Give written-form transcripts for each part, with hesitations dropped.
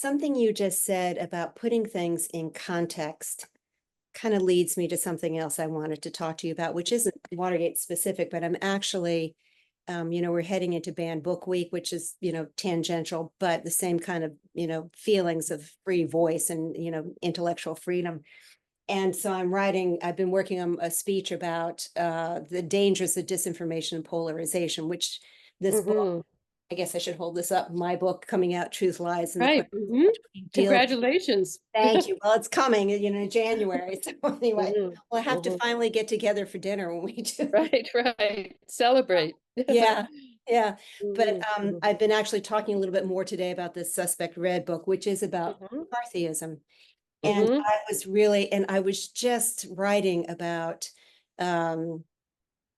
something you just said about putting things in context kind of leads me to something else I wanted to talk to you about, which isn't Watergate specific, but I'm actually, we're heading into Banned Book Week, which is, tangential, but the same kind of, feelings of free voice and, intellectual freedom. And so I've been working on a speech about the dangers of disinformation and polarization, which this book, Hmm. I guess I should hold this up, my book coming out, Truth, Lies, and the Right. Questions Hmm. Between Deal. Congratulations. Thank you. Well, it's coming, in January. So anyway, Hmm. we'll have to Hmm. finally get together for dinner when we do. Right, right. Celebrate. Yeah, yeah. But Hmm. I've been actually talking a little bit more today about this Suspect Red book, which is about Hmm. McCarthyism. And Hmm. I was just writing about um,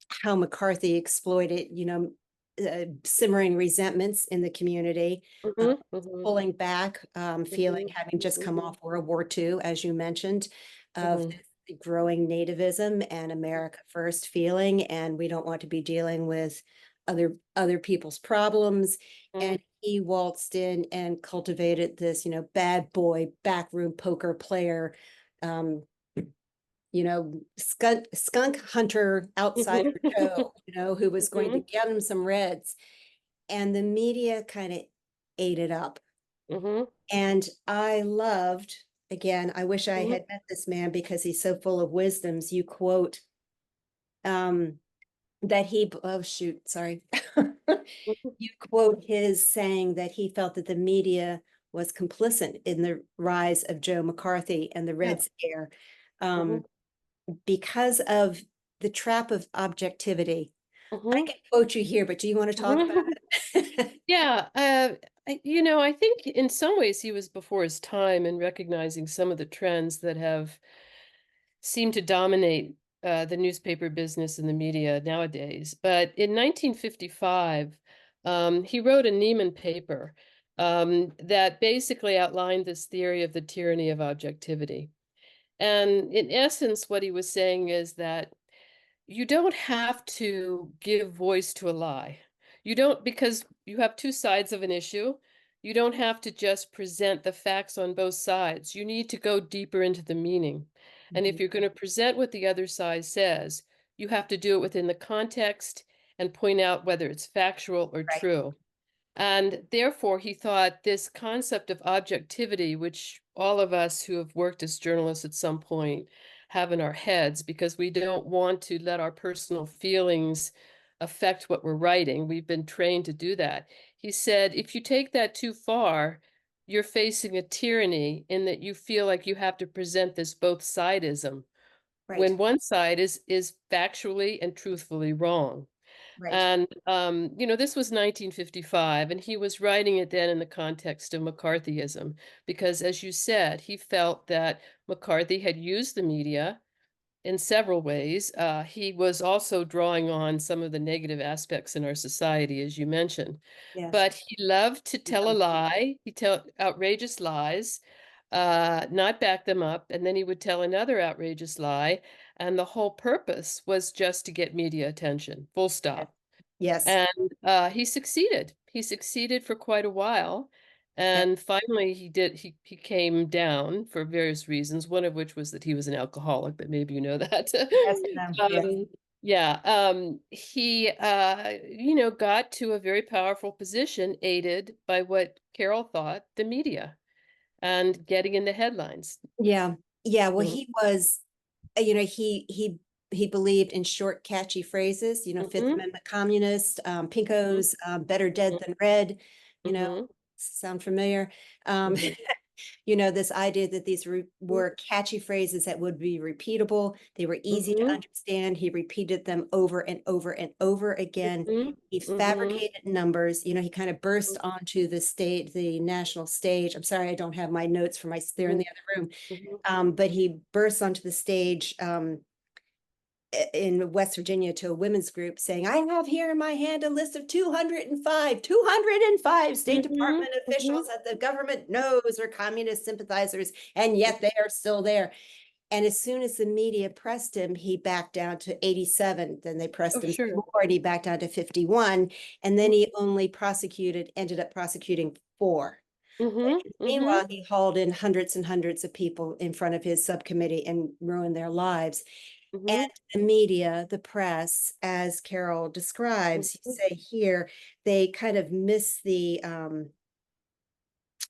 how McCarthy exploited, simmering resentments in the community, Hmm. Hmm. pulling back, feeling Hmm. having just come Hmm. off World War II, as you mentioned, of Hmm. the growing nativism and America first feeling, and we don't want to be dealing with other people's problems. And he waltzed in and cultivated this, bad boy backroom poker player, um, skunk hunter outsider Joe, who was going to Hmm. get him some reds. And the media kind of ate it up. Hmm. And I loved, again, I wish I Hmm. had met this man because he's so full of wisdoms. You quote um, that oh shoot, sorry. You quote his saying that he felt that the media was complicit in the rise of Joe McCarthy and the Yeah. Red Scare, Hmm. um, because of the trap of objectivity. I Hmm. can quote you here, but do you want to talk about Hmm. it? Yeah. I think in some ways he was before his time in recognizing some of the trends that have seemed to dominate the newspaper business and the media nowadays. But in 1955, he wrote a Neiman paper that basically outlined this theory of the tyranny of objectivity. And in essence, what he was saying is that you don't have to give voice to a lie. You don't, because you have two sides of an issue. You don't have to just present the facts on both sides. You need to go deeper into the meaning. And if Mhm. you're going to present what the other side says, you have to do it within the context and point out whether it's factual or Right. true. And therefore, he thought this concept of objectivity, which all of us who have worked as journalists at some point have in our heads, because we don't want to let our personal feelings affect what we're writing. We've been trained to do that. He said, if you take that too far, you're facing a tyranny in that you feel like you have to present this both sidism Right. when one side is factually and truthfully wrong. Right. And, this was 1955, and he was writing it then in the context of McCarthyism, because, as you said, he felt that McCarthy had used the media in several ways. He was also drawing on some of the negative aspects in our society, as you mentioned. Yes. But he loved to tell a Yeah. lie. He tell outrageous lies, not back them up, and then he would tell another outrageous lie, and the whole purpose was just to get media attention, full stop. Yes. And he succeeded. He succeeded for quite a while. Yep. And finally, he came down for various reasons, one of which was that he was an alcoholic, but maybe you know that. Yes. No. Yes. Yeah, he, got to a very powerful position, aided by what Carol thought the media and getting in the headlines. Yeah. Yeah. Well, Mm-hmm. he was, he believed in short, catchy phrases, Fifth Mm-hmm. Amendment communist, Pinkos, better dead than red, you know, Mm-hmm. sound familiar? Um, Mm-hmm. this idea that these were catchy phrases that would be repeatable. They were easy to Mm-hmm. understand. He repeated them over and over and over again. Mm-hmm. He Mm-hmm. fabricated numbers. He kind of burst onto the national stage. I'm sorry, I don't have my notes for they're in Mm-hmm. the other room. Mm-hmm. But he burst onto the stage in West Virginia to a women's group saying, I have here in my hand a list of 205 State Mm-hmm. Department Mm-hmm. officials that the government knows are communist sympathizers, and yet they are still there. And as soon as the media pressed him, he backed down to 87. Then they pressed Oh, him some sure. more, and he backed down to 51. And then he only ended up prosecuting 4. Mhm, mhm, Meanwhile, he hauled in hundreds and hundreds of people in front of his subcommittee and ruined their lives. And mhm, the media, the press, as Carol describes, you mhm, say here, they kind of miss the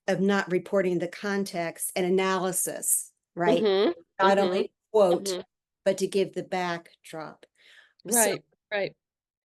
of not reporting the context and analysis, right? mhm, Not mhm, only quote, mhm. but to give the backdrop. So Right, right.